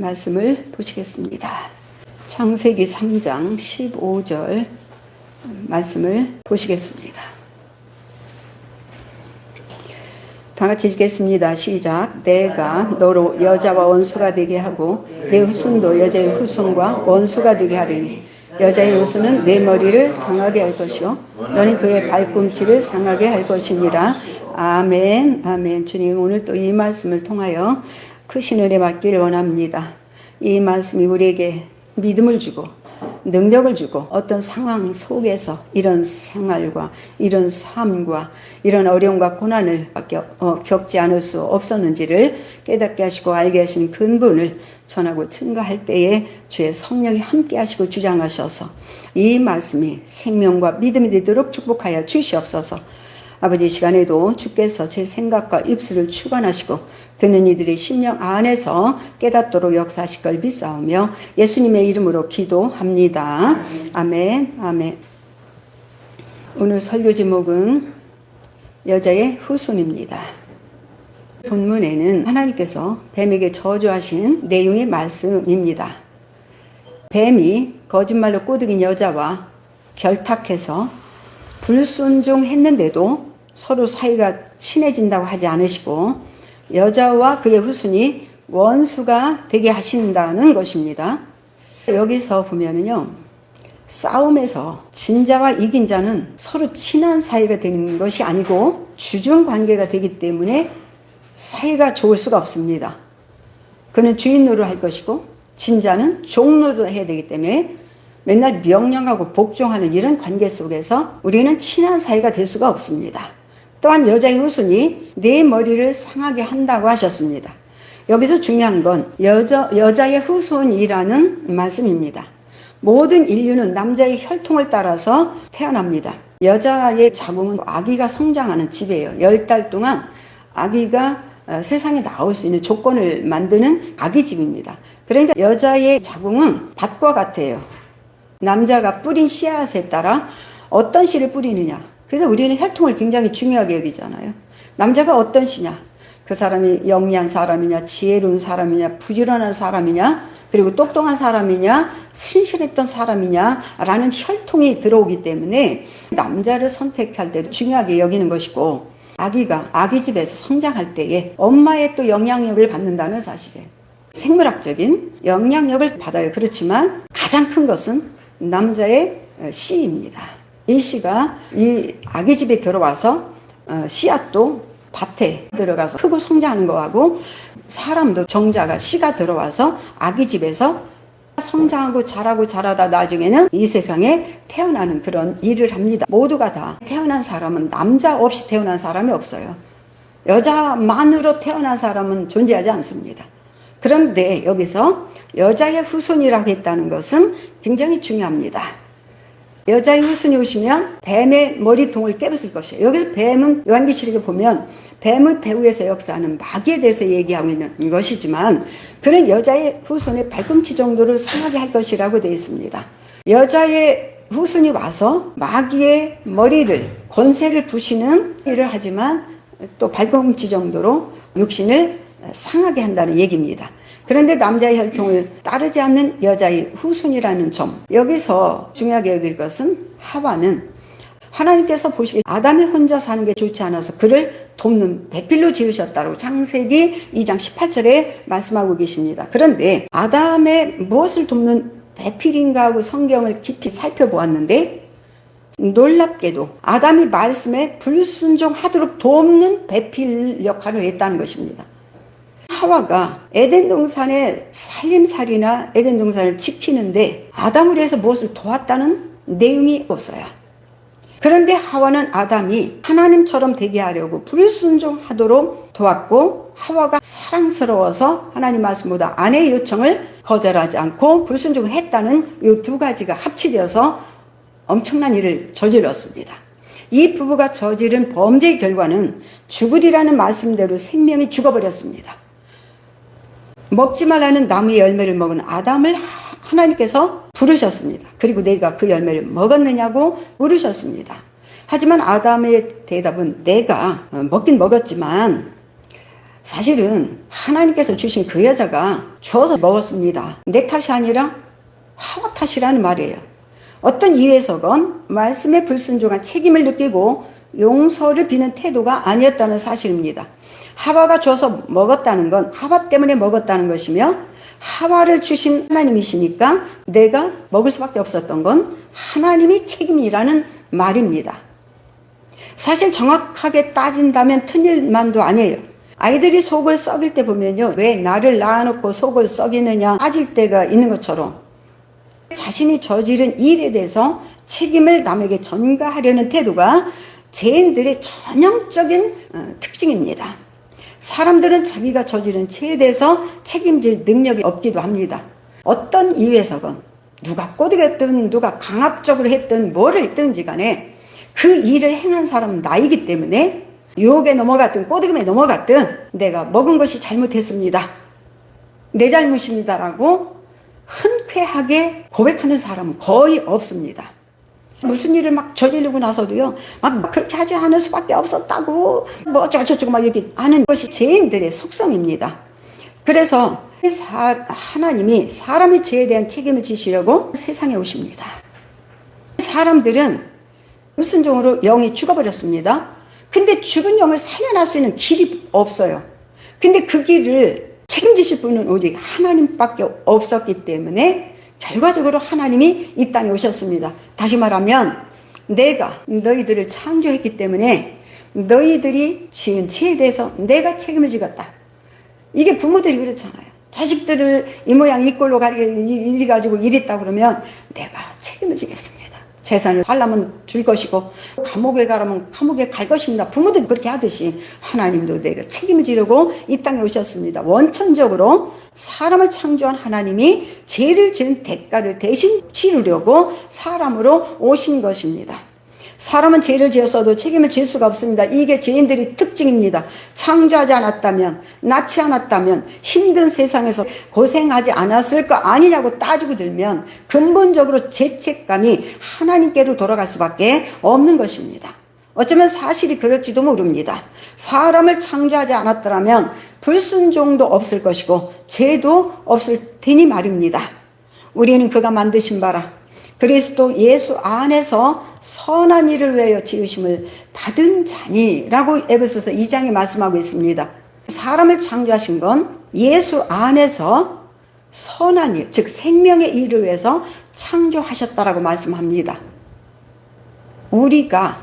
말씀을 보시겠습니다. 창세기 3장 15절 말씀을 보시겠습니다. 다 같이 읽겠습니다. 시작. 내가 너로 여자와 원수가 되게 하고 내 후손도 여자의 후손과 원수가 되게 하리니 여자의 후손은 내 머리를 상하게 할 것이요 너는 그의 발꿈치를 상하게 할 것이니라. 아멘. 아멘. 주님, 오늘 또 이 말씀을 통하여 크신 은혜 받기를 원합니다. 이 말씀이 우리에게 믿음을 주고 능력을 주고 어떤 상황 속에서 이런 생활과 이런 삶과 이런 어려움과 고난을 겪지 않을 수 없었는지를 깨닫게 하시고 알게 하신 근본을 전하고 증거할 때에 주의 성령이 함께 하시고 주장하셔서 이 말씀이 생명과 믿음이 되도록 축복하여 주시옵소서. 아버지, 시간에도 주께서 제 생각과 입술을 주관하시고 듣는 이들의 심령 안에서 깨닫도록 역사하실 걸 믿사오며 예수님의 이름으로 기도합니다. 아멘. 아멘. 오늘 설교 제목은 여자의 후손입니다. 본문에는 하나님께서 뱀에게 저주하신 내용의 말씀입니다. 뱀이 거짓말로 꼬드긴 여자와 결탁해서 불순종했는데도 서로 사이가 친해진다고 하지 않으시고 여자와 그의 후손이 원수가 되게 하신다는 것입니다. 여기서 보면은요, 싸움에서 진 자와 이긴 자는 서로 친한 사이가 되는 것이 아니고 주중 관계가 되기 때문에 사이가 좋을 수가 없습니다. 그는 주인 노릇할 것이고 진 자는 종 노릇해야 되기 때문에 맨날 명령하고 복종하는 이런 관계 속에서 우리는 친한 사이가 될 수가 없습니다. 또한 여자의 후손이 내 머리를 상하게 한다고 하셨습니다. 여기서 중요한 건 여자의 후손이라는 말씀입니다. 모든 인류는 남자의 혈통을 따라서 태어납니다. 여자의 자궁은 아기가 성장하는 집이에요. 10달 동안 아기가 세상에 나올 수 있는 조건을 만드는 아기집입니다. 그러니까 여자의 자궁은 밭과 같아요. 남자가 뿌린 씨앗에 따라 어떤 씨를 뿌리느냐. 그래서 우리는 혈통을 굉장히 중요하게 여기잖아요. 남자가 어떤 씨냐. 그 사람이 영리한 사람이냐, 지혜로운 사람이냐, 부지런한 사람이냐, 그리고 똑똑한 사람이냐, 신실했던 사람이냐 라는 혈통이 들어오기 때문에 남자를 선택할 때도 중요하게 여기는 것이고, 아기가 아기집에서 성장할 때에 엄마의 또 영향력을 받는다는 사실이에요. 생물학적인 영향력을 받아요. 그렇지만 가장 큰 것은 남자의 씨입니다. 이 씨가 이 아기집에 들어와서 씨앗도 밭에 들어가서 크고 성장하는 거하고 사람도 정자가 씨가 들어와서 아기집에서 성장하고 자라고 자라다 나중에는 이 세상에 태어나는 그런 일을 합니다. 모두가 다 태어난 사람은 남자 없이 태어난 사람이 없어요. 여자만으로 태어난 사람은 존재하지 않습니다. 그런데 여기서 여자의 후손이라고 했다는 것은 굉장히 중요합니다. 여자의 후손이 오시면 뱀의 머리통을 깨부술 것이에요. 여기서 뱀은 요한계시록에 보면 뱀의 배후에서 역사하는 마귀에 대해서 얘기하고 있는 것이지만 그는 여자의 후손의 발꿈치 정도를 상하게 할 것이라고 되어 있습니다. 여자의 후손이 와서 마귀의 머리를 권세를 부시는 일을 하지만 또 발꿈치 정도로 육신을 상하게 한다는 얘기입니다. 그런데 남자의 혈통을 따르지 않는 여자의 후손이라는 점, 여기서 중요하게 여길 것은 하와는 하나님께서 보시기에 아담이 혼자 사는 게 좋지 않아서 그를 돕는 배필로 지으셨다고 창세기 2장 18절에 말씀하고 계십니다. 그런데 아담의 무엇을 돕는 배필인가 하고 성경을 깊이 살펴보았는데 놀랍게도 아담이 말씀에 불순종하도록 돕는 배필 역할을 했다는 것입니다. 하와가 에덴 동산의 살림살이나 에덴 동산을 지키는데 아담을 위해서 무엇을 도왔다는 내용이 없어요. 그런데 하와는 아담이 하나님처럼 되게 하려고 불순종하도록 도왔고 하와가 사랑스러워서 하나님 말씀보다 아내의 요청을 거절하지 않고 불순종을 했다는 이 두 가지가 합치되어서 엄청난 일을 저질렀습니다. 이 부부가 저지른 범죄의 결과는 죽으리라는 말씀대로 생명이 죽어버렸습니다. 먹지 말라는 나무의 열매를 먹은 아담을 하나님께서 부르셨습니다. 그리고 내가 그 열매를 먹었느냐고 물으셨습니다. 하지만 아담의 대답은 내가 먹긴 먹었지만 사실은 하나님께서 주신 그 여자가 주어서 먹었습니다. 내 탓이 아니라 하와 탓이라는 말이에요. 어떤 이유에서건 말씀에 불순종한 책임을 느끼고 용서를 비는 태도가 아니었다는 사실입니다. 하와가 줘서 먹었다는 건 하와 때문에 먹었다는 것이며, 하와를 주신 하나님이시니까 내가 먹을 수밖에 없었던 건 하나님이 책임이라는 말입니다. 사실 정확하게 따진다면 틀릴만도 아니에요. 아이들이 속을 썩일 때 보면요, 왜 나를 낳아놓고 속을 썩이느냐 따질 때가 있는 것처럼 자신이 저지른 일에 대해서 책임을 남에게 전가하려는 태도가 죄인들의 전형적인 특징입니다. 사람들은 자기가 저지른 죄에 대해서 책임질 능력이 없기도 합니다. 어떤 이유에서건 누가 꼬드겼든 누가 강압적으로 했든 뭐를 했든지 간에 그 일을 행한 사람은 나이기 때문에 유혹에 넘어갔든 꼬드김에 넘어갔든 내가 먹은 것이 잘못했습니다, 내 잘못입니다라고 흔쾌하게 고백하는 사람은 거의 없습니다. 무슨 일을 막 저지르고 나서도요, 막 그렇게 하지 않을 수밖에 없었다고 뭐 어쩌고저쩌고 막 이렇게 하는 것이 죄인들의 속성입니다. 그래서 하나님이 사람의 죄에 대한 책임을 지시려고 세상에 오십니다. 사람들은 불순종으로 영이 죽어버렸습니다. 근데 죽은 영을 살려낼 수 있는 길이 없어요. 근데 그 길을 책임지실 분은 오직 하나님밖에 없었기 때문에 결과적으로 하나님이 이 땅에 오셨습니다. 다시 말하면 내가 너희들을 창조했기 때문에 너희들이 지은 죄에 대해서 내가 책임을 지겠다. 이게 부모들이 그렇잖아요. 자식들을 이 모양 이 꼴로 이리 가지고 이랬다 그러면 내가 책임을 지겠습니다. 재산을 달라면 줄 것이고 감옥에 가라면 감옥에 갈 것입니다. 부모들이 그렇게 하듯이 하나님도 내가 책임을 지려고 이 땅에 오셨습니다. 원천적으로 사람을 창조한 하나님이 죄를 지은 대가를 대신 치르려고 사람으로 오신 것입니다. 사람은 죄를 지었어도 책임을 질 수가 없습니다. 이게 죄인들의 특징입니다. 창조하지 않았다면, 낳지 않았다면 힘든 세상에서 고생하지 않았을 거 아니냐고 따지고 들면 근본적으로 죄책감이 하나님께로 돌아갈 수밖에 없는 것입니다. 어쩌면 사실이 그럴지도 모릅니다. 사람을 창조하지 않았더라면 불순종도 없을 것이고 죄도 없을 테니 말입니다. 우리는 그가 만드신 바라 그리스도 예수 안에서 선한 일을 위하여 지으심을 받은 자니라고 에베소서 2장에 말씀하고 있습니다. 사람을 창조하신 건 예수 안에서 선한 일, 즉 생명의 일을 위해서 창조하셨다라고 말씀합니다. 우리가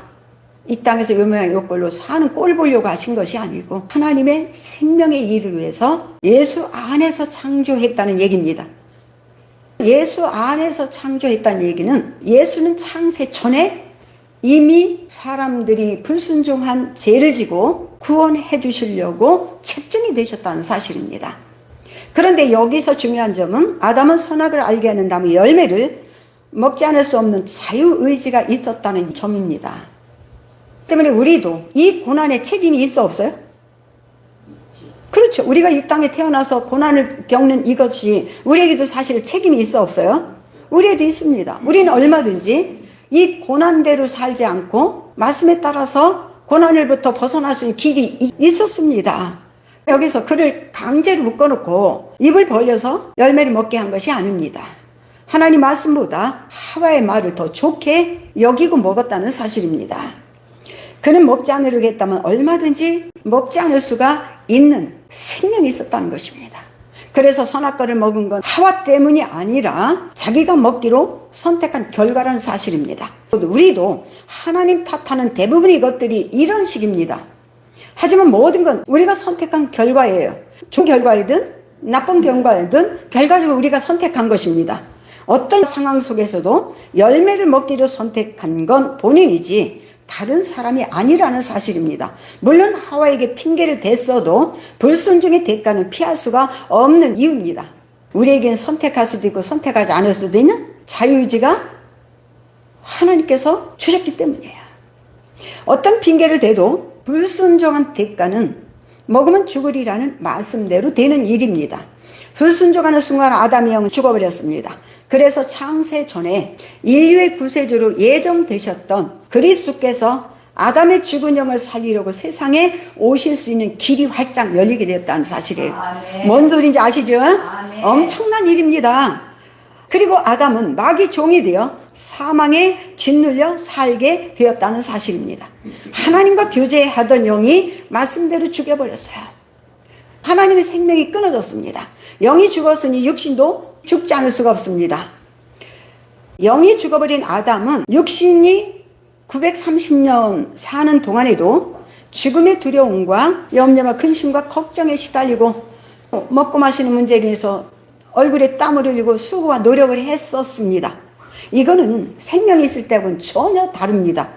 이 땅에서 요 모양 요 꼴로 사는 꼴 보려고 하신 것이 아니고 하나님의 생명의 일을 위해서 예수 안에서 창조했다는 얘기입니다. 예수 안에서 창조했다는 얘기는 예수는 창세 전에 이미 사람들이 불순종한 죄를 지고 구원해 주시려고 책정이 되셨다는 사실입니다. 그런데 여기서 중요한 점은 아담은 선악을 알게 하는 나무 열매를 먹지 않을 수 없는 자유의지가 있었다는 점입니다. 때문에 우리도 이 고난에 책임이 있어 없어요? 그렇죠. 우리가 이 땅에 태어나서 고난을 겪는 이것이 우리에게도 사실 책임이 있어 없어요? 우리에도 있습니다. 우리는 얼마든지 이 고난대로 살지 않고 말씀에 따라서 고난을부터 벗어날 수 있는 길이 있었습니다. 여기서 그를 강제로 묶어놓고 입을 벌려서 열매를 먹게 한 것이 아닙니다. 하나님 말씀보다 하와의 말을 더 좋게 여기고 먹었다는 사실입니다. 그는 먹지 않으려고 했다면 얼마든지 먹지 않을 수가 있는 생명이 있었다는 것입니다. 그래서 선악과를 먹은 건 하와 때문이 아니라 자기가 먹기로 선택한 결과라는 사실입니다. 우리도 하나님 탓하는 대부분의 것들이 이런 식입니다. 하지만 모든 건 우리가 선택한 결과예요. 좋은 결과이든 나쁜 결과이든 결과적으로 우리가 선택한 것입니다. 어떤 상황 속에서도 열매를 먹기로 선택한 건 본인이지 다른 사람이 아니라는 사실입니다. 물론 하와에게 핑계를 댔어도 불순종의 대가는 피할 수가 없는 이유입니다. 우리에게는 선택할 수도 있고 선택하지 않을 수도 있는 자유의지가 하나님께서 주셨기 때문이에요. 어떤 핑계를 대도 불순종한 대가는 먹으면 죽으리라는 말씀대로 되는 일입니다. 불순종하는 순간 아담의 영은 죽어버렸습니다. 그래서 창세 전에 인류의 구세주로 예정되셨던 그리스도께서 아담의 죽은 영을 살리려고 세상에 오실 수 있는 길이 활짝 열리게 되었다는 사실이에요. 뭔 소리인지 아시죠? 엄청난 일입니다. 그리고 아담은 마귀 종이 되어 사망에 짓눌려 살게 되었다는 사실입니다. 하나님과 교제하던 영이 말씀대로 죽여버렸어요. 하나님의 생명이 끊어졌습니다. 영이 죽었으니 육신도 죽지 않을 수가 없습니다. 영이 죽어버린 아담은 육신이 930년 사는 동안에도 죽음의 두려움과 염려와 근심과 걱정에 시달리고 먹고 마시는 문제로 인해서 얼굴에 땀을 흘리고 수고와 노력을 했었습니다. 이거는 생명이 있을 때하고는 전혀 다릅니다.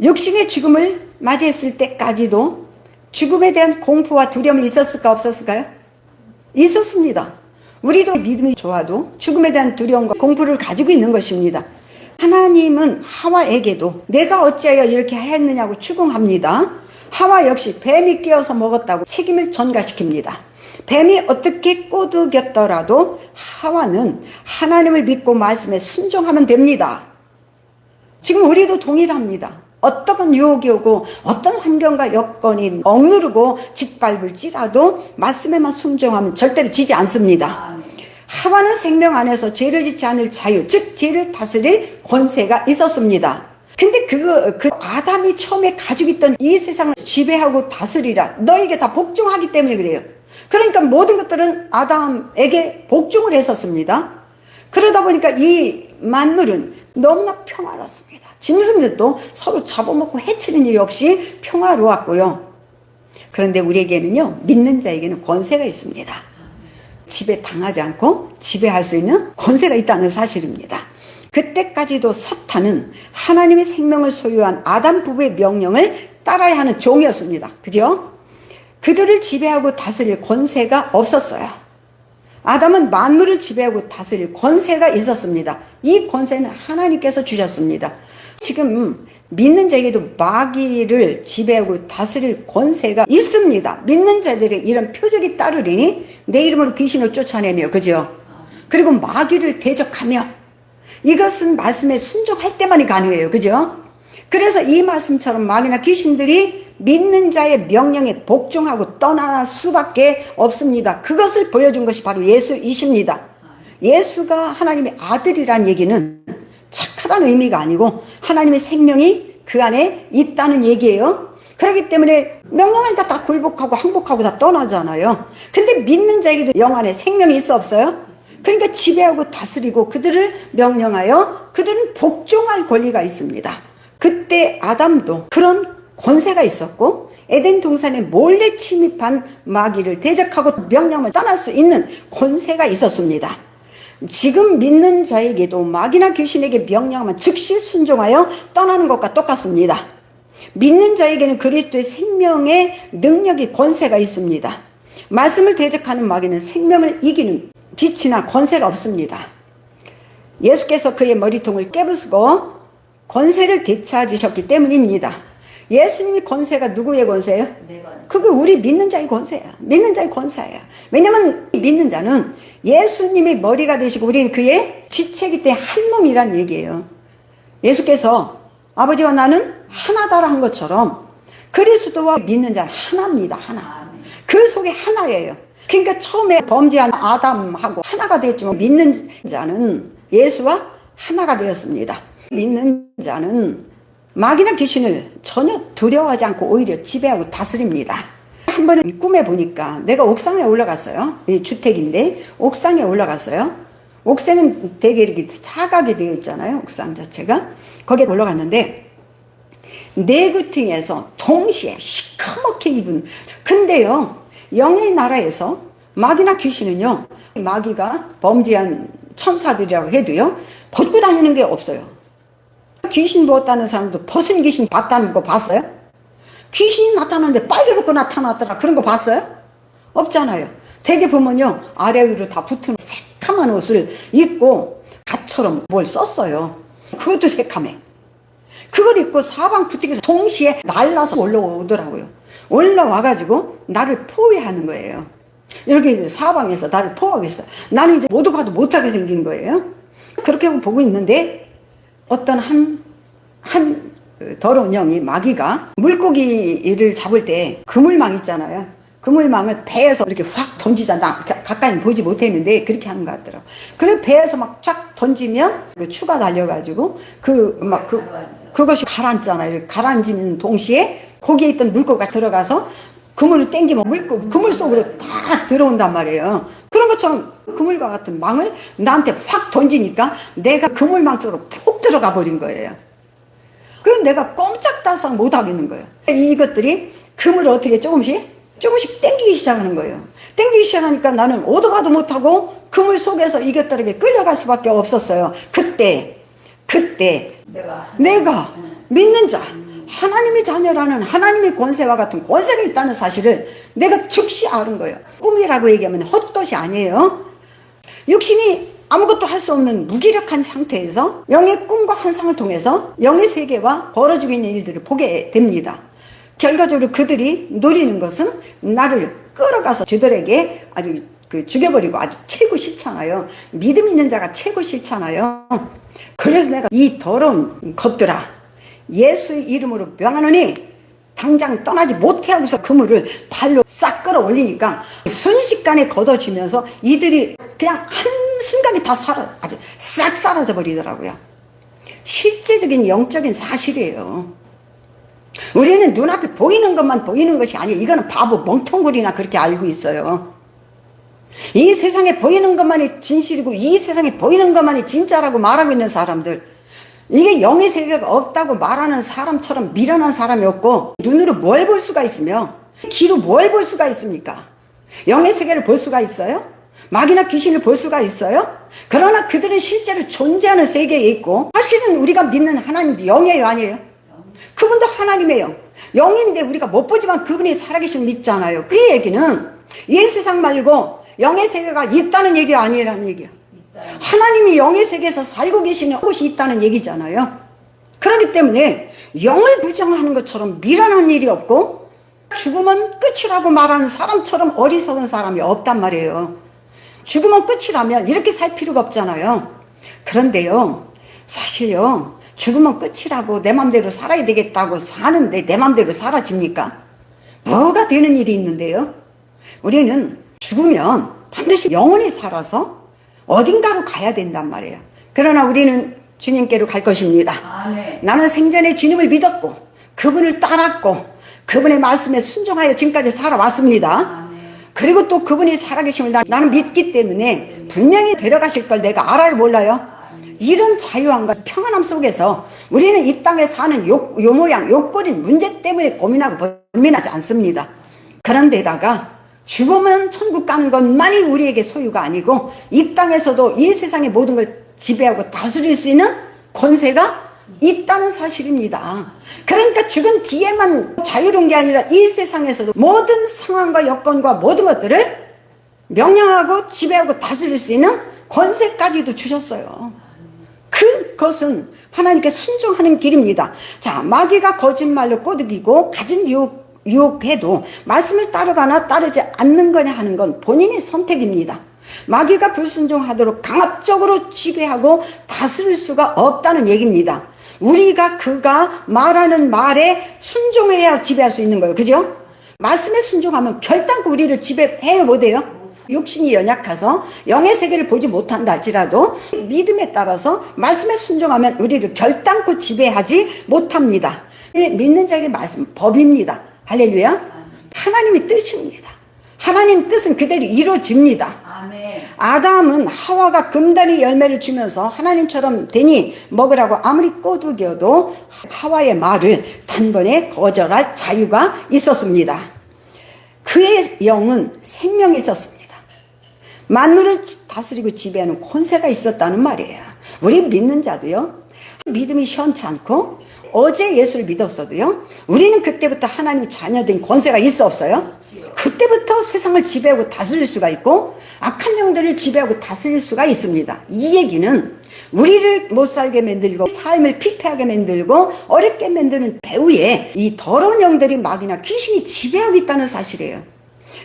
육신의 죽음을 맞이했을 때까지도 죽음에 대한 공포와 두려움이 있었을까 없었을까요? 있었습니다. 우리도 믿음이 좋아도 죽음에 대한 두려움과 공포를 가지고 있는 것입니다. 하나님은 하와에게도 내가 어찌하여 이렇게 했느냐고 추궁합니다. 하와 역시 뱀이 깨어서 먹었다고 책임을 전가시킵니다. 뱀이 어떻게 꼬드겼더라도 하와는 하나님을 믿고 말씀에 순종하면 됩니다. 지금 우리도 동일합니다. 어떤 유혹이 오고 어떤 환경과 여건이 억누르고 짓밟을지라도 말씀에만 순종하면 절대로 지지 않습니다. 하와는 생명 안에서 죄를 짓지 않을 자유, 즉 죄를 다스릴 권세가 있었습니다. 근데 그 아담이 처음에 가지고 있던 이 세상을 지배하고 다스리라, 너에게 다 복종하기 때문에 그래요. 그러니까 모든 것들은 아담에게 복종을 했었습니다. 그러다 보니까 이 만물은 너무나 평화롭습니다. 짐승들도 서로 잡아먹고 해치는 일이 없이 평화로웠고요. 그런데 우리에게는요, 믿는 자에게는 권세가 있습니다. 지배 당하지 않고 지배할 수 있는 권세가 있다는 사실입니다. 그때까지도 사탄은 하나님의 생명을 소유한 아담 부부의 명령을 따라야 하는 종이었습니다. 그죠? 그들을 지배하고 다스릴 권세가 없었어요. 아담은 만물을 지배하고 다스릴 권세가 있었습니다. 이 권세는 하나님께서 주셨습니다. 지금 믿는 자에게도 마귀를 지배하고 다스릴 권세가 있습니다. 믿는 자들의 이런 표적이 따르리니 내 이름으로 귀신을 쫓아내며, 그죠? 그리고 마귀를 대적하며, 이것은 말씀에 순종할 때만이 가능해요. 그죠? 그래서 이 말씀처럼 마귀나 귀신들이 믿는 자의 명령에 복종하고 떠날 수밖에 없습니다. 그것을 보여준 것이 바로 예수이십니다. 예수가 하나님의 아들이란 얘기는 착하다는 의미가 아니고 하나님의 생명이 그 안에 있다는 얘기예요. 그렇기 때문에 명령하니까 다 굴복하고 항복하고 다 떠나잖아요. 근데 믿는 자에게도 영 안에 생명이 있어 없어요? 그러니까 지배하고 다스리고 그들을 명령하여 그들은 복종할 권리가 있습니다. 그때 아담도 그런 권세가 있었고 에덴 동산에 몰래 침입한 마귀를 대적하고 명령을 떠날 수 있는 권세가 있었습니다. 지금 믿는 자에게도 마귀나 귀신에게 명령하면 즉시 순종하여 떠나는 것과 똑같습니다. 믿는 자에게는 그리스도의 생명의 능력이 권세가 있습니다. 말씀을 대적하는 마귀는 생명을 이기는 빛이나 권세가 없습니다. 예수께서 그의 머리통을 깨부수고 권세를 되찾으셨기 때문입니다. 예수님이 권세가 누구의 권세예요? 그게 우리 믿는 자의 권세야. 믿는 자의 권세야. 왜냐하면 믿는 자는 예수님이 머리가 되시고 우리는 그의 지체이기 때문에 한 몸이란 얘기예요. 예수께서 아버지와 나는 하나다라 한 것처럼 그리스도와 믿는 자는 하나입니다. 하나. 그 속에 하나예요. 그러니까 처음에 범죄한 아담하고 하나가 되었지만 믿는 자는 예수와 하나가 되었습니다. 믿는 자는 마귀나 귀신을 전혀 두려워하지 않고 오히려 지배하고 다스립니다. 한 번은 꿈에 보니까 내가 옥상에 올라갔어요. 이 주택인데 옥상에 올라갔어요. 옥상은 되게 이렇게 사각이 되어 있잖아요. 옥상 자체가. 거기에 올라갔는데 네 구층에서 동시에 시커멓게 입은, 근데요 영의 나라에서 마귀나 귀신은요, 마귀가 범죄한 천사들이라고 해도요 벗고 다니는 게 없어요. 귀신 보았다는 사람도 벗은 귀신 봤다는 거 봤어요? 귀신이 나타났는데 빨개 벗고 나타났더라, 그런 거 봤어요? 없잖아요. 되게 보면요 아래 위로 다 붙은 새카만 옷을 입고 갓처럼 뭘 썼어요. 그것도 새카매. 그걸 입고 사방 구석에서 동시에 날라서 올라오더라고요. 올라와가지고 나를 포위하는 거예요. 이렇게 사방에서 나를 포위하고 있어요. 나는 이제 모두 가도 못하게 생긴 거예요. 그렇게 보고 있는데 어떤 한 그 더러운 영이 마귀가 물고기를 잡을 때 그물망 있잖아요. 그물망을 배에서 이렇게 확 던지잖아. 가까이 보지 못했는데 그렇게 하는 것 같더라고. 그래 배에서 막 쫙 던지면 그 추가 달려가지고 그것이 가라앉잖아요. 이렇게 가라앉는 동시에 거기에 있던 물고기가 들어가서 그물을 땡기면 그물 속으로 다 들어온단 말이에요. 그런 것처럼 그물과 같은 망을 나한테 확 던지니까 내가 그물망 속으로 푹 들어가 버린 거예요. 그럼 내가 꼼짝달싹 못 하겠는 거예요. 이것들이 그물을 어떻게 조금씩 땡기기 시작하는 거예요. 땡기기 시작하니까 나는 오도 가도 못하고 그물 속에서 이것들에게 끌려갈 수밖에 없었어요. 그때 내가 믿는 자, 하나님의 자녀라는 하나님의 권세와 같은 권세가 있다는 사실을 내가 즉시 아는 거예요. 꿈이라고 얘기하면 헛것이 아니에요. 육신이 아무것도 할 수 없는 무기력한 상태에서 영의 꿈과 환상을 통해서 영의 세계와 벌어지고 있는 일들을 보게 됩니다. 결과적으로 그들이 노리는 것은 나를 끌어가서 저들에게 아주 죽여버리고 아주 최고 싫잖아요. 믿음 있는 자가 최고 싫잖아요. 그래서 내가 이 더러운 것들아 예수의 이름으로 명하노니 당장 떠나지 못해 하고서 그물을 발로 싹 끌어올리니까 순식간에 걷어지면서 이들이 그냥 한순간에 다 아주 싹 사라져 버리더라고요. 실제적인 영적인 사실이에요. 우리는 눈앞에 보이는 것만 보이는 것이 아니에요. 이거는 바보 멍텅구리나 그렇게 알고 있어요. 이 세상에 보이는 것만이 진실이고 이 세상에 보이는 것만이 진짜라고 말하고 있는 사람들, 이게 영의 세계가 없다고 말하는 사람처럼 미련한 사람이 없고, 눈으로 뭘 볼 수가 있으며 귀로 뭘 볼 수가 있습니까? 영의 세계를 볼 수가 있어요? 마귀나 귀신을 볼 수가 있어요? 그러나 그들은 실제로 존재하는 세계에 있고, 사실은 우리가 믿는 하나님도 영이에요, 아니에요? 그분도 하나님이에요. 영인데 우리가 못 보지만 그분이 살아계신 믿잖아요. 그 얘기는 이 세상 말고 영의 세계가 있다는 얘기가 아니라는 얘기야. 하나님이 영의 세계에서 살고 계시는 곳이 있다는 얘기잖아요. 그렇기 때문에 영을 부정하는 것처럼 미련한 일이 없고 죽음은 끝이라고 말하는 사람처럼 어리석은 사람이 없단 말이에요. 죽음은 끝이라면 이렇게 살 필요가 없잖아요. 그런데요, 사실요, 죽으면 끝이라고 내 맘대로 살아야 되겠다고 사는데 내 맘대로 사라집니까? 뭐가 되는 일이 있는데요? 우리는 죽으면 반드시 영원히 살아서 어딘가로 가야 된단 말이에요. 그러나 우리는 주님께로 갈 것입니다. 아멘. 나는 생전에 주님을 믿었고 그분을 따랐고 그분의 말씀에 순종하여 지금까지 살아왔습니다. 아멘. 그리고 또 그분이 살아계심을 나는 믿기 때문에 분명히 데려가실 걸 내가 알아요, 몰라요? 이런 자유함과 평안함 속에서 우리는 이 땅에 사는 요 모양 요꼴인 문제 때문에 고민하고 번민하지 않습니다. 그런데다가 죽으면 천국 가는 것만이 우리에게 소유가 아니고 이 땅에서도 이 세상의 모든 걸 지배하고 다스릴 수 있는 권세가 있다는 사실입니다. 그러니까 죽은 뒤에만 자유로운 게 아니라 이 세상에서도 모든 상황과 여건과 모든 것들을 명령하고 지배하고 다스릴 수 있는 권세까지도 주셨어요. 그것은 하나님께 순종하는 길입니다. 자, 마귀가 거짓말로 꼬드기고 가진 유혹해도 말씀을 따르거나 따르지 않는 거냐 하는 건 본인의 선택입니다. 마귀가 불순종하도록 강압적으로 지배하고 다스릴 수가 없다는 얘기입니다. 우리가 그가 말하는 말에 순종해야 지배할 수 있는 거예요. 그죠? 말씀에 순종하면 결단코 우리를 지배해요, 못해요? 육신이 연약해서 영의 세계를 보지 못한다 할지라도 믿음에 따라서 말씀에 순종하면 우리를 결단코 지배하지 못합니다. 믿는 자에게 말씀 법입니다. 할렐루야. 하나님의 뜻입니다. 하나님 뜻은 그대로 이루어집니다. 아멘. 아담은 하와가 금단의 열매를 주면서 하나님처럼 되니 먹으라고 아무리 꼬드겨도 하와의 말을 단번에 거절할 자유가 있었습니다. 그의 영은 생명이 있었습니다. 만물을 다스리고 지배하는 권세가 있었다는 말이에요. 우리 믿는 자도요, 믿음이 시원치 않고 어제 예수를 믿었어도요, 우리는 그때부터 하나님의 자녀된 권세가 있어 없어요? 그때부터 세상을 지배하고 다스릴 수가 있고 악한 영들을 지배하고 다스릴 수가 있습니다. 이 얘기는 우리를 못 살게 만들고 삶을 피폐하게 만들고 어렵게 만드는 배후에 이 더러운 영들이 마귀나 귀신이 지배하고 있다는 사실이에요.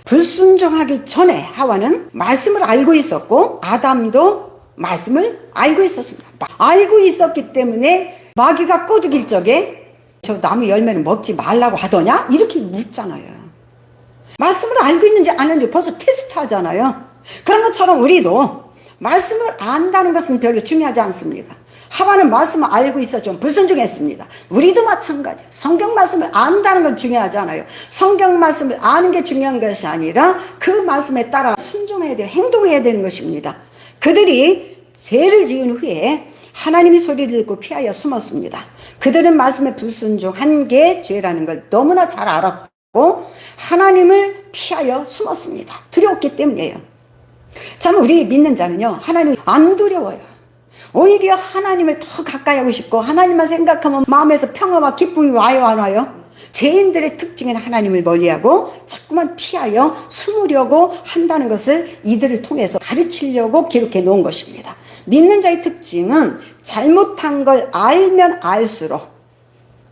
불순종하기 전에 하와는 말씀을 알고 있었고 아담도 말씀을 알고 있었습니다. 알고 있었기 때문에 마귀가 꼬드길 적에 저 나무 열매는 먹지 말라고 하더냐? 이렇게 묻잖아요. 말씀을 알고 있는지 아는지 벌써 테스트 하잖아요. 그런 것처럼 우리도 말씀을 안다는 것은 별로 중요하지 않습니다. 하와는 말씀을 알고 있어 좀 불순종했습니다. 우리도 마찬가지예요. 성경 말씀을 안다는 건 중요하지 않아요. 성경 말씀을 아는 게 중요한 것이 아니라 그 말씀에 따라 순종해야 돼요. 행동해야 되는 것입니다. 그들이 죄를 지은 후에 하나님이 소리를 듣고 피하여 숨었습니다. 그들은 말씀에 불순종한 게 죄라는 걸 너무나 잘 알았고 하나님을 피하여 숨었습니다. 두려웠기 때문이에요. 참 우리 믿는 자는요, 하나님 안 두려워요. 오히려 하나님을 더 가까이 하고 싶고 하나님만 생각하면 마음에서 평화와 기쁨이 와요, 안 와요? 죄인들의 특징은 하나님을 멀리하고 자꾸만 피하여 숨으려고 한다는 것을 이들을 통해서 가르치려고 기록해 놓은 것입니다. 믿는 자의 특징은 잘못한 걸 알면 알수록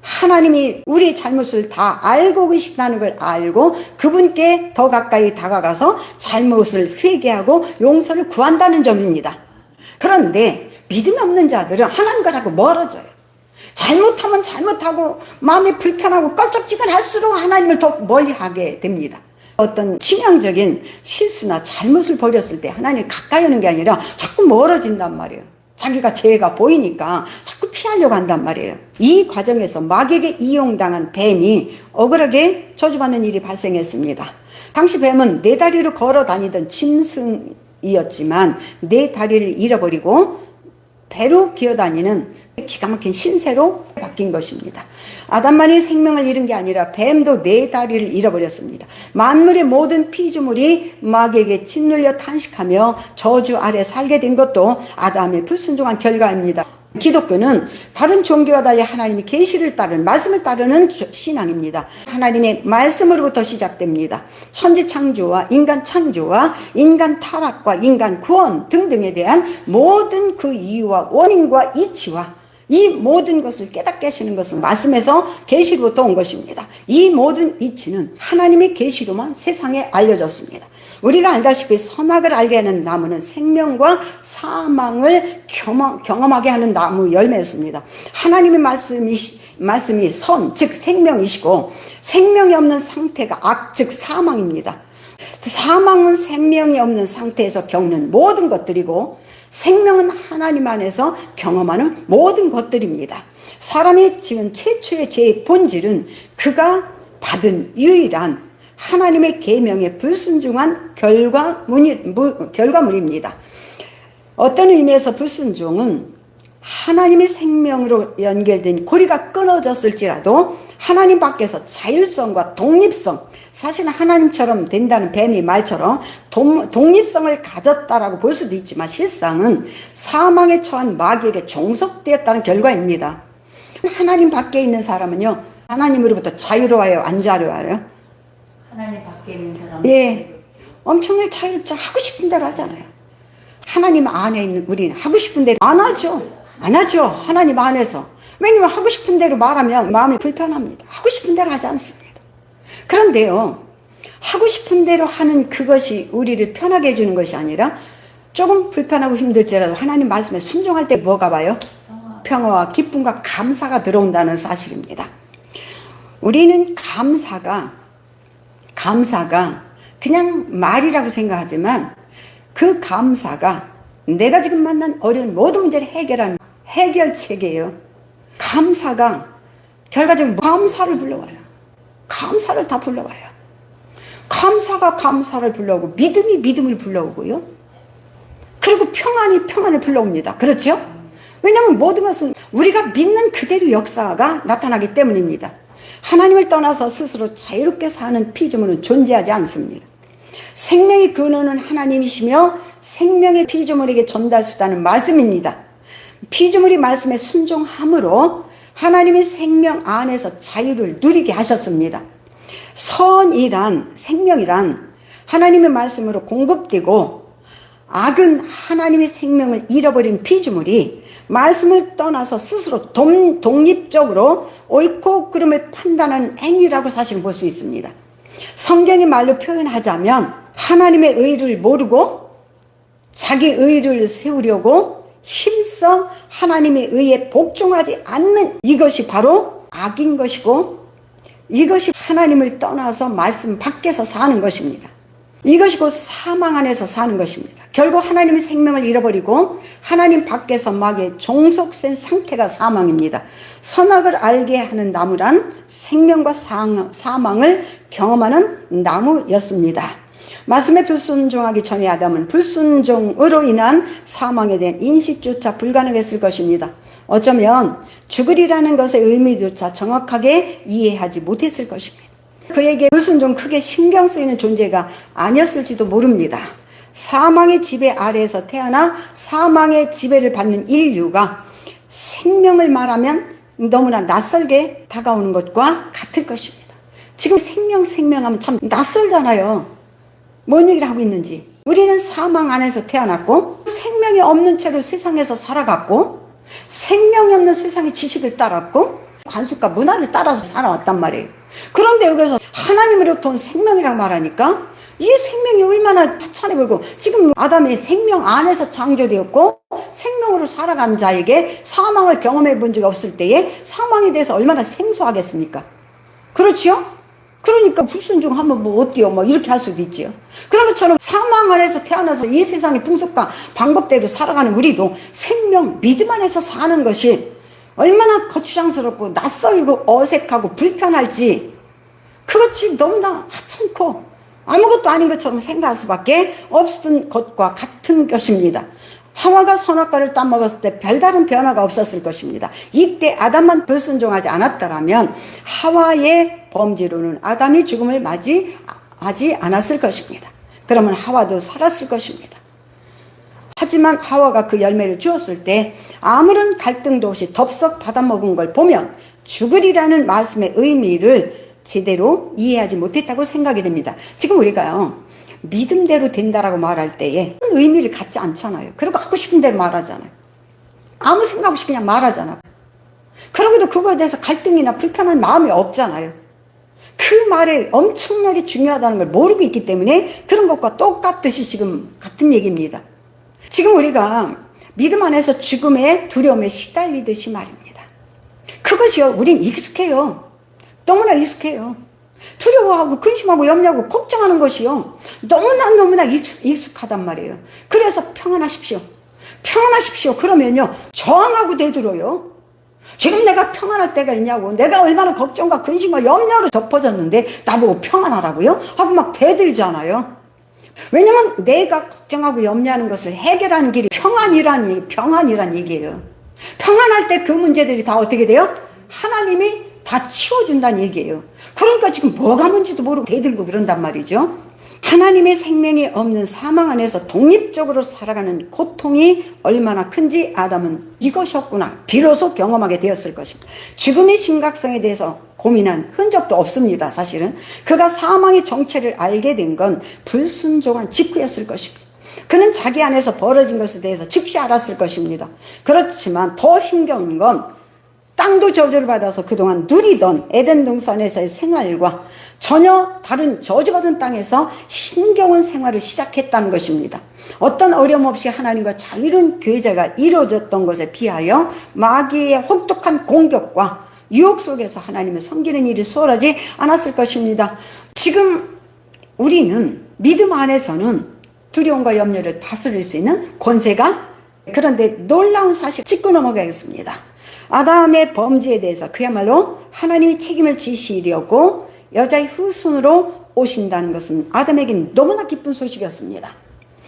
하나님이 우리의 잘못을 다 알고 계시다는 걸 알고 그분께 더 가까이 다가가서 잘못을 회개하고 용서를 구한다는 점입니다. 그런데 믿음이 없는 자들은 하나님과 자꾸 멀어져요. 잘못하면 잘못하고 마음이 불편하고 껄쩍지근할수록 하나님을 더 멀리하게 됩니다. 어떤 치명적인 실수나 잘못을 벌였을 때 하나님을 가까이 오는 게 아니라 자꾸 멀어진단 말이에요. 자기가 죄가 보이니까 자꾸 피하려고 한단 말이에요. 이 과정에서 마귀에게 이용당한 뱀이 억울하게 저주받는 일이 발생했습니다. 당시 뱀은 네 다리로 걸어 다니던 짐승이었지만 네 다리를 잃어버리고 배로 기어다니는 기가 막힌 신세로 바뀐 것입니다. 아담만이 생명을 잃은 게 아니라 뱀도 네 다리를 잃어버렸습니다. 만물의 모든 피조물이 마귀에게 짓눌려 탄식하며 저주 아래 살게 된 것도 아담의 불순종한 결과입니다. 기독교는 다른 종교와 달리 하나님의 계시를 따르는 말씀을 따르는 신앙입니다. 하나님의 말씀으로부터 시작됩니다. 천지 창조와 인간 타락과 인간 구원 등등에 대한 모든 그 이유와 원인과 이치와 이 모든 것을 깨닫게 하시는 것은 말씀에서 계시로부터 온 것입니다. 이 모든 이치는 하나님의 계시로만 세상에 알려졌습니다. 우리가 알다시피 선악을 알게 하는 나무는 생명과 사망을 경험하게 하는 나무 열매였습니다. 하나님의 말씀이 선, 즉 생명이시고 생명이 없는 상태가 악, 즉 사망입니다. 사망은 생명이 없는 상태에서 겪는 모든 것들이고 생명은 하나님 안에서 경험하는 모든 것들입니다. 사람이 지은 최초의 죄의 본질은 그가 받은 유일한 하나님의 계명에 불순종한 결과물입니다. 어떤 의미에서 불순종은 하나님의 생명으로 연결된 고리가 끊어졌을지라도 하나님 밖에서 자율성과 독립성, 사실은 하나님처럼 된다는 뱀의 말처럼 독립성을 가졌다라고 볼 수도 있지만 실상은 사망에 처한 마귀에게 종속되었다는 결과입니다. 하나님 밖에 있는 사람은요, 하나님으로부터 자유로워요, 안 자유로워요? 하나님 밖에 있는 사람. 예, 엄청나게 자유롭죠. 하고 싶은 대로 하잖아요. 하나님 안에 있는 우리는 하고 싶은 대로 안 하죠. 하나님 안에서. 왜냐면 하고 싶은 대로 말하면 마음이 불편합니다. 하고 싶은 대로 하지 않습니다. 그런데요, 하고 싶은 대로 하는 그것이 우리를 편하게 해주는 것이 아니라 조금 불편하고 힘들지라도 하나님 말씀에 순종할 때 뭐가 봐요? 평화와 기쁨과 감사가 들어온다는 사실입니다. 우리는 감사가 그냥 말이라고 생각하지만 그 감사가 내가 지금 만난 어려운 모든 문제를 해결하는 해결책이에요. 감사가 결과적으로 감사를 불러와요. 감사를 다 불러와요. 감사가 감사를 불러오고 믿음이 믿음을 불러오고요. 그리고 평안이 평안을 불러옵니다. 그렇죠? 왜냐하면 모든 것은 우리가 믿는 그대로 역사가 나타나기 때문입니다. 하나님을 떠나서 스스로 자유롭게 사는 피조물은 존재하지 않습니다. 생명의 근원은 하나님이시며 생명의 피조물에게 전달수다는 말씀입니다. 피조물이 말씀에 순종함으로 하나님의 생명 안에서 자유를 누리게 하셨습니다. 선이란, 생명이란 하나님의 말씀으로 공급되고 악은 하나님의 생명을 잃어버린 피조물이 말씀을 떠나서 스스로 독립적으로 옳고 그름을 판단하는 행위라고 사실 볼 수 있습니다. 성경의 말로 표현하자면 하나님의 의를 모르고 자기 의를 세우려고 힘써 하나님의 의에 복종하지 않는 이것이 바로 악인 것이고, 이것이 하나님을 떠나서 말씀 밖에서 사는 것입니다. 이것이 곧 사망 안에서 사는 것입니다. 결국 하나님의 생명을 잃어버리고 하나님 밖에서 막에 종속된 상태가 사망입니다. 선악을 알게 하는 나무란 생명과 사망을 경험하는 나무였습니다. 말씀에 불순종하기 전에 아담은 불순종으로 인한 사망에 대한 인식조차 불가능했을 것입니다. 어쩌면 죽으리라는 것의 의미조차 정확하게 이해하지 못했을 것입니다. 그에게 불순종 크게 신경 쓰이는 존재가 아니었을지도 모릅니다. 사망의 지배 아래에서 태어나 사망의 지배를 받는 인류가 생명을 말하면 너무나 낯설게 다가오는 것과 같을 것입니다. 지금 생명하면 참 낯설잖아요. 뭔 얘기를 하고 있는지. 우리는 사망 안에서 태어났고 생명이 없는 채로 세상에서 살아갔고 생명이 없는 세상의 지식을 따랐고 관습과 문화를 따라서 살아왔단 말이에요. 그런데 여기서 하나님으로부터 온 생명이라고 말하니까 이 생명이 얼마나 파찬해 보이고, 지금 아담의 생명 안에서 창조되었고 생명으로 살아간 자에게 사망을 경험해 본 적이 없을 때에 사망에 대해서 얼마나 생소하겠습니까? 그렇지요? 그러니까 불순종하면 뭐 어때요? 뭐 이렇게 할 수도 있지요. 그런 것처럼 사망 안에서 태어나서 이 세상의 풍속과 방법대로 살아가는 우리도 생명, 믿음 안에서 사는 것이 얼마나 거추장스럽고 낯설고 어색하고 불편할지, 그렇지 너무나 하찮고 아무것도 아닌 것처럼 생각할 수밖에 없는 것과 같은 것입니다. 하와가 선악과를 따먹었을 때 별다른 변화가 없었을 것입니다. 이때 아담만 불순종하지 않았더라면 하와의 범죄로는 아담이 죽음을 맞이하지 않았을 것입니다. 그러면 하와도 살았을 것입니다. 하지만 하와가 그 열매를 주었을 때 아무런 갈등도 없이 덥석 받아먹은 걸 보면 죽으리라는 말씀의 의미를 제대로 이해하지 못했다고 생각이 됩니다. 지금 우리가요, 믿음대로 된다라고 말할 때에 의미를 갖지 않잖아요. 그리고 하고 싶은 대로 말하잖아요. 아무 생각 없이 그냥 말하잖아요. 그러고도 그거에 대해서 갈등이나 불편한 마음이 없잖아요. 그 말이 엄청나게 중요하다는 걸 모르고 있기 때문에 그런 것과 똑같듯이 지금 같은 얘기입니다. 지금 우리가 믿음 안에서 죽음의 두려움에 시달리듯이 말입니다. 그것이요, 우린 익숙해요. 너무나 익숙해요. 두려워하고 근심하고 염려하고 걱정하는 것이요, 너무나 익숙하단 말이에요. 그래서 평안하십시오. 평안하십시오. 그러면요, 저항하고 대들어요. 지금 내가 평안할 때가 있냐고, 내가 얼마나 걱정과 근심과 염려로 덮어졌는데 나보고 평안하라고요? 하고 막 대들잖아요. 왜냐면 내가 걱정하고 염려하는 것을 해결하는 길이 평안이란 얘기예요. 평안할 때 그 문제들이 다 어떻게 돼요? 하나님이 다 치워준다는 얘기예요. 그러니까 지금 뭐가 뭔지도 모르고 대들고 그런단 말이죠. 하나님의 생명이 없는 사망 안에서 독립적으로 살아가는 고통이 얼마나 큰지 아담은 이것이었구나 비로소 경험하게 되었을 것입니다. 죽음의 심각성에 대해서 고민한 흔적도 없습니다. 사실은 그가 사망의 정체를 알게 된 건 불순종한 직후였을 것입니다. 그는 자기 안에서 벌어진 것에 대해서 즉시 알았을 것입니다. 그렇지만 더 힘겨운 건 땅도 저주를 받아서 그동안 누리던 에덴 동산에서의 생활과 전혀 다른 저주받은 땅에서 힘겨운 생활을 시작했다는 것입니다. 어떤 어려움 없이 하나님과 자유로운 교제가 이루어졌던 것에 비하여 마귀의 혹독한 공격과 유혹 속에서 하나님을 섬기는 일이 수월하지 않았을 것입니다. 지금 우리는 믿음 안에서는 두려움과 염려를 다스릴 수 있는 권세가, 그런데 놀라운 사실 짚고 넘어가겠습니다. 아담의 범죄에 대해서 그야말로 하나님이 책임을 지시려고 여자의 후손으로 오신다는 것은 아담에겐 너무나 기쁜 소식이었습니다.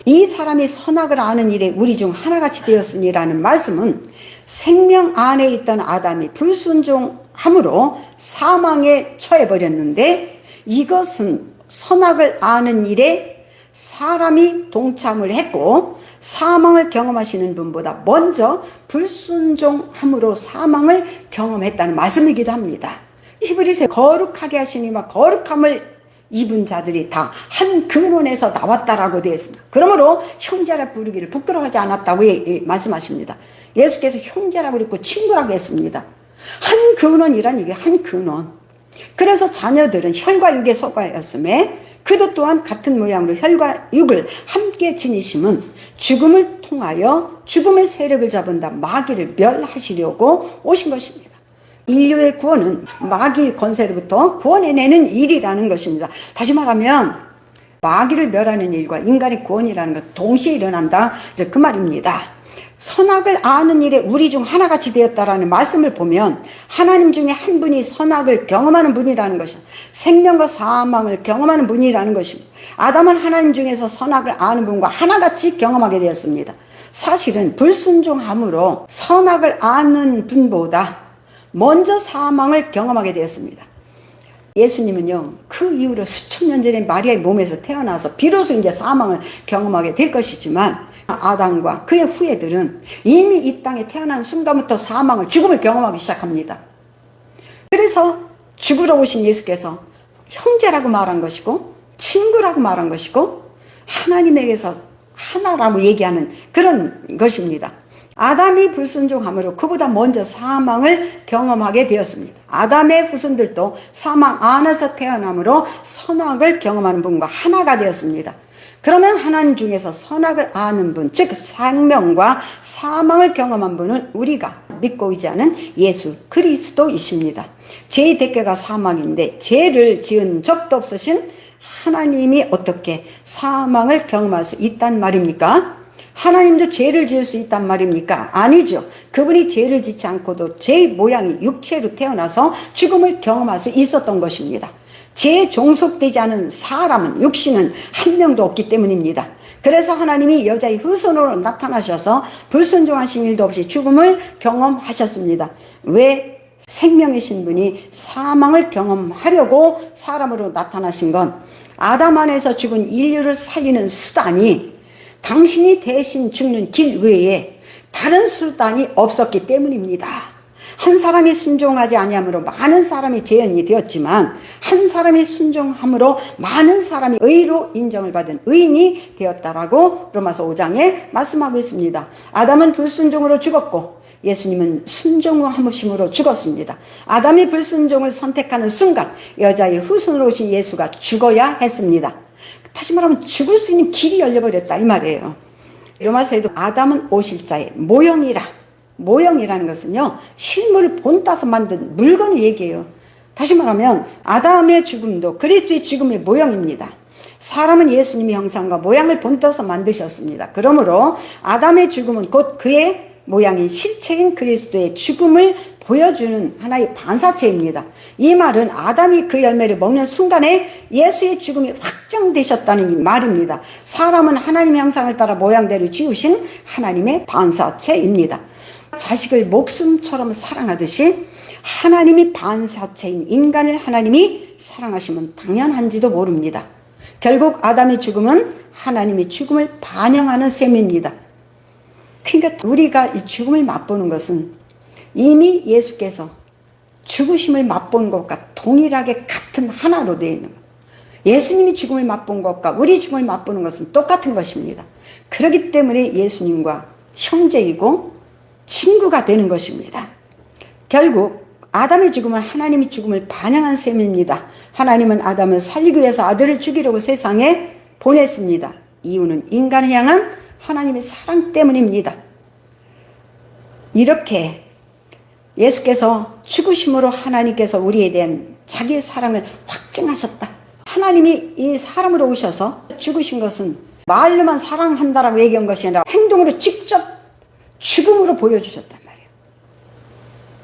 이 사람이 선악을 아는 일에 우리 중 하나같이 되었으니라는 말씀은 생명 안에 있던 아담이 불순종함으로 사망에 처해버렸는데, 이것은 선악을 아는 일에 사람이 동참을 했고 사망을 경험하시는 분보다 먼저 불순종함으로 사망을 경험했다는 말씀이기도 합니다. 히브리서 거룩하게 하시니와 거룩함을 입은 자들이 다 한 근원에서 나왔다라고 되어 있습니다. 그러므로 형제라 부르기를 부끄러워하지 않았다고 말씀하십니다. 예수께서 형제라고 그랬고 친구라고 했습니다. 한 근원이란 이게 한 근원. 그래서 자녀들은 혈과 육의 소가였음에 그도 또한 같은 모양으로 혈과 육을 함께 지니심은 죽음을 통하여 죽음의 세력을 잡은다 마귀를 멸하시려고 오신 것입니다. 인류의 구원은 마귀 권세로부터 구원해내는 일이라는 것입니다. 다시 말하면 마귀를 멸하는 일과 인간의 구원이라는 것 동시에 일어난다, 이제 그 말입니다. 선악을 아는 일에 우리 중 하나같이 되었다라는 말씀을 보면 하나님 중에 한 분이 선악을 경험하는 분이라는 것입니다. 생명과 사망을 경험하는 분이라는 것입니다. 아담은 하나님 중에서 선악을 아는 분과 하나같이 경험하게 되었습니다. 사실은 불순종함으로 선악을 아는 분보다 먼저 사망을 경험하게 되었습니다. 예수님은요, 그 이후로 수천 년 전에 마리아의 몸에서 태어나서 비로소 이제 사망을 경험하게 될 것이지만 아담과 그의 후예들은 이미 이 땅에 태어난 순간부터 사망을, 죽음을 경험하기 시작합니다. 그래서 죽으러 오신 예수께서 형제라고 말한 것이고 친구라고 말한 것이고 하나님에게서 하나라고 얘기하는 그런 것입니다. 아담이 불순종함으로 그보다 먼저 사망을 경험하게 되었습니다. 아담의 후손들도 사망 안에서 태어남으로 선악을 경험하는 분과 하나가 되었습니다. 그러면 하나님 중에서 선악을 아는 분, 즉 생명과 사망을 경험한 분은 우리가 믿고 의지하는 예수 그리스도이십니다. 죄의 대가가 사망인데 죄를 지은 적도 없으신 하나님이 어떻게 사망을 경험할 수 있단 말입니까? 하나님도 죄를 지을 수 있단 말입니까? 아니죠. 그분이 죄를 짓지 않고도 죄의 모양이 육체로 태어나서 죽음을 경험할 수 있었던 것입니다. 죄에 종속되지 않은 사람은, 육신은 한 명도 없기 때문입니다. 그래서 하나님이 여자의 후손으로 나타나셔서 불순종하신 일도 없이 죽음을 경험하셨습니다. 왜? 생명이신 분이 사망을 경험하려고 사람으로 나타나신 건 아담 안에서 죽은 인류를 살리는 수단이 당신이 대신 죽는 길 외에 다른 수단이 없었기 때문입니다. 한 사람이 순종하지 아니함으로 많은 사람이 죄인이 되었지만 한 사람이 순종함으로 많은 사람이 의로 인정을 받은 의인이 되었다라고 로마서 5장에 말씀하고 있습니다. 아담은 불순종으로 죽었고 예수님은 순종하심으로 죽었습니다. 아담이 불순종을 선택하는 순간 여자의 후손으로 오신 예수가 죽어야 했습니다. 다시 말하면 죽을 수 있는 길이 열려버렸다 이 말이에요. 로마서에도 아담은 오실자의 모형이라는 것은요, 실물을 본따서 만든 물건을 얘기해요. 다시 말하면 아담의 죽음도 그리스도의 죽음의 모형입니다. 사람은 예수님의 형상과 모양을 본따서 만드셨습니다. 그러므로 아담의 죽음은 곧 그의 모양인 실체인 그리스도의 죽음을 보여주는 하나의 반사체입니다. 이 말은 아담이 그 열매를 먹는 순간에 예수의 죽음이 확정되셨다는 말입니다. 사람은 하나님의 형상을 따라 모양대로 지으신 하나님의 반사체입니다. 자식을 목숨처럼 사랑하듯이 하나님이 반사체인 인간을 하나님이 사랑하시면 당연한지도 모릅니다. 결국 아담의 죽음은 하나님의 죽음을 반영하는 셈입니다. 그러니까 우리가 이 죽음을 맛보는 것은 이미 예수께서 죽으심을 맛본 것과 동일하게 같은 하나로 되어 있는 것. 예수님이 죽음을 맛본 것과 우리 죽음을 맛보는 것은 똑같은 것입니다. 그렇기 때문에 예수님과 형제이고 친구가 되는 것입니다. 결국 아담의 죽음은 하나님의 죽음을 반영한 셈입니다. 하나님은 아담을 살리기 위해서 아들을 죽이려고 세상에 보냈습니다. 이유는 인간을 향한 하나님의 사랑 때문입니다. 이렇게 예수께서 죽으심으로 하나님께서 우리에 대한 자기의 사랑을 확증하셨다. 하나님이 이 사람으로 오셔서 죽으신 것은 말로만 사랑한다라고 얘기한 것이 아니라 행동으로 직접 죽음으로 보여주셨단 말이에요.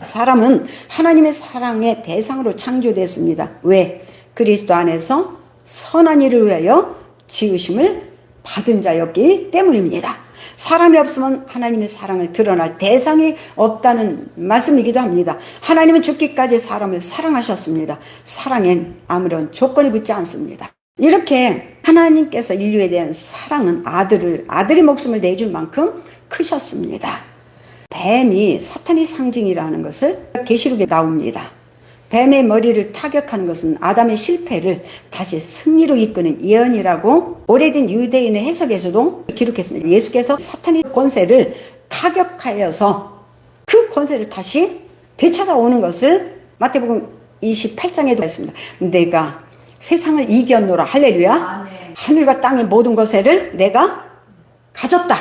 사람은 하나님의 사랑의 대상으로 창조됐습니다. 왜? 그리스도 안에서 선한 일을 위하여 지으심을 받은 자였기 때문입니다. 사람이 없으면 하나님의 사랑을 드러날 대상이 없다는 말씀이기도 합니다. 하나님은 죽기까지 사람을 사랑하셨습니다. 사랑엔 아무런 조건이 붙지 않습니다. 이렇게 하나님께서 인류에 대한 사랑은 아들이 목숨을 내줄 만큼 크셨습니다. 뱀이 사탄의 상징이라는 것을 계시록에 나옵니다. 뱀의 머리를 타격하는 것은 아담의 실패를 다시 승리로 이끄는 예언이라고 오래된 유대인의 해석에서도 기록했습니다. 예수께서 사탄의 권세를 타격하여서 그 권세를 다시 되찾아오는 것을 마태복음 28장에도 했습니다. 내가 세상을 이겼노라. 할렐루야. 아멘. 하늘과 땅의 모든 권세를 내가 가졌다.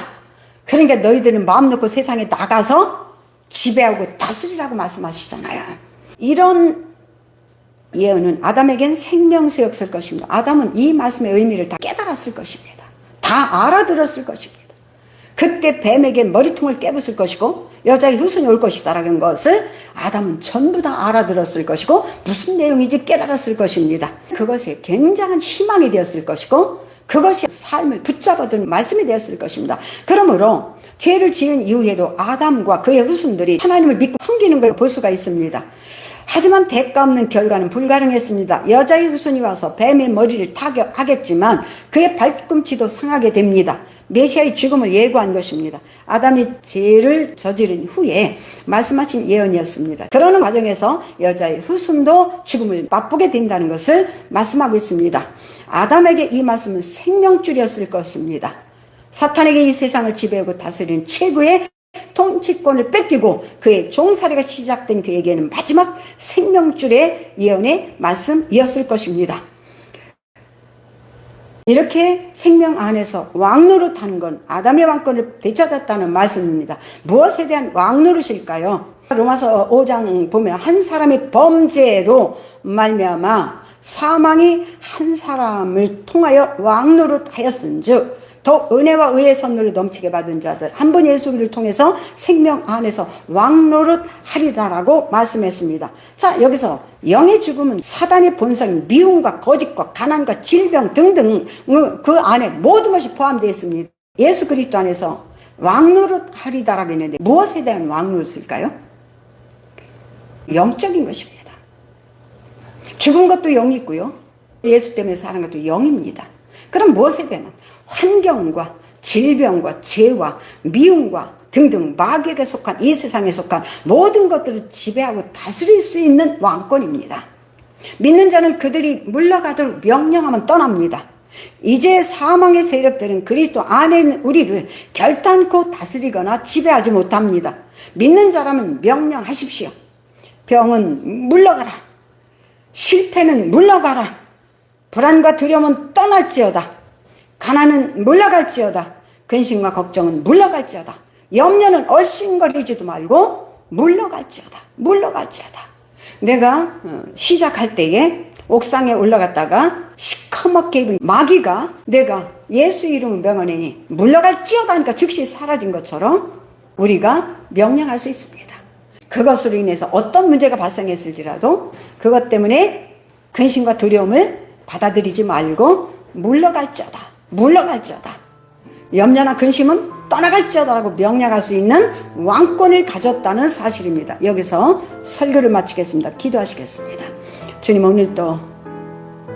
그러니까 너희들은 마음 놓고 세상에 나가서 지배하고 다스리라고 말씀하시잖아요. 이런 예언은 아담에겐 생명수였을 것입니다. 아담은 이 말씀의 의미를 다 깨달았을 것입니다. 다 알아들었을 것입니다. 그때 뱀에게 머리통을 깨부술 것이고 여자의 후손이 올 것이다라는 것을 아담은 전부 다 알아들었을 것이고 무슨 내용인지 깨달았을 것입니다. 그것이 굉장한 희망이 되었을 것이고 그것이 삶을 붙잡아둔 말씀이 되었을 것입니다. 그러므로 죄를 지은 이후에도 아담과 그의 후손들이 하나님을 믿고 섬기는 걸 볼 수가 있습니다. 하지만 대가 없는 결과는 불가능했습니다. 여자의 후손이 와서 뱀의 머리를 타격하겠지만 그의 발꿈치도 상하게 됩니다. 메시아의 죽음을 예고한 것입니다. 아담이 죄를 저지른 후에 말씀하신 예언이었습니다. 그러는 과정에서 여자의 후손도 죽음을 맛보게 된다는 것을 말씀하고 있습니다. 아담에게 이 말씀은 생명줄이었을 것입니다. 사탄에게 이 세상을 지배하고 다스리는 최고의 통치권을 뺏기고 그의 종살이가 시작된 그에게는 마지막 생명줄의 예언의 말씀이었을 것입니다. 이렇게 생명 안에서 왕노릇하는 건 아담의 왕권을 되찾았다는 말씀입니다. 무엇에 대한 왕노릇일까요? 로마서 5장 보면 한 사람의 범죄로 말미암아 사망이 한 사람을 통하여 왕노릇하였은즉 더 은혜와 의의 선물을 넘치게 받은 자들 한 분 예수를 통해서 생명 안에서 왕노릇하리라라고 말씀했습니다. 자, 여기서 영의 죽음은 사단의 본성인 미움과 거짓과 가난과 질병 등등 그 안에 모든 것이 포함되어 있습니다. 예수 그리스도 안에서 왕노릇하리다라고 했는데 무엇에 대한 왕노릇일까요? 영적인 것입니다. 죽은 것도 영이 있고요. 예수 때문에 사는 것도 영입니다. 그럼 무엇에 대한? 환경과 질병과 죄와 미움과 등등 마귀에게 속한 이 세상에 속한 모든 것들을 지배하고 다스릴 수 있는 왕권입니다. 믿는 자는 그들이 물러가도록 명령하면 떠납니다. 이제 사망의 세력들은 그리스도 안에 있는 우리를 결단코 다스리거나 지배하지 못합니다. 믿는 자라면 명령하십시오. 병은 물러가라. 실패는 물러가라. 불안과 두려움은 떠날지어다. 가난은 물러갈지어다. 근심과 걱정은 물러갈지어다. 염려는 얼씬거리지도 말고 물러갈지어다. 물러갈지어다. 내가 시작할 때에 옥상에 올라갔다가 시커멓게 입은 마귀가 내가 예수 이름을 명하니 물러갈지어다 하니까 즉시 사라진 것처럼 우리가 명령할 수 있습니다. 그것으로 인해서 어떤 문제가 발생했을지라도 그것 때문에 근심과 두려움을 받아들이지 말고 물러갈지어다. 물러갈지어다. 염려나 근심은 떠나갈지어다라고 명령할 수 있는 왕권을 가졌다는 사실입니다. 여기서 설교를 마치겠습니다. 기도하시겠습니다. 주님, 오늘도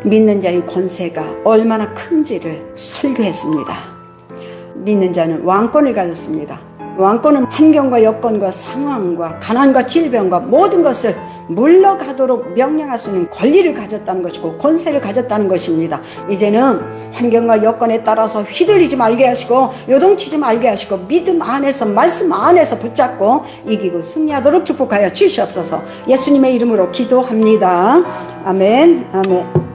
믿는 자의 권세가 얼마나 큰지를 설교했습니다. 믿는 자는 왕권을 가졌습니다. 왕권은 환경과 여건과 상황과 가난과 질병과 모든 것을 물러가도록 명령할 수 있는 권리를 가졌다는 것이고 권세를 가졌다는 것입니다. 이제는 환경과 여건에 따라서 휘둘리지 말게 하시고 요동치지 말게 하시고 믿음 안에서 말씀 안에서 붙잡고 이기고 승리하도록 축복하여 주시옵소서. 예수님의 이름으로 기도합니다. 아멘. 아멘.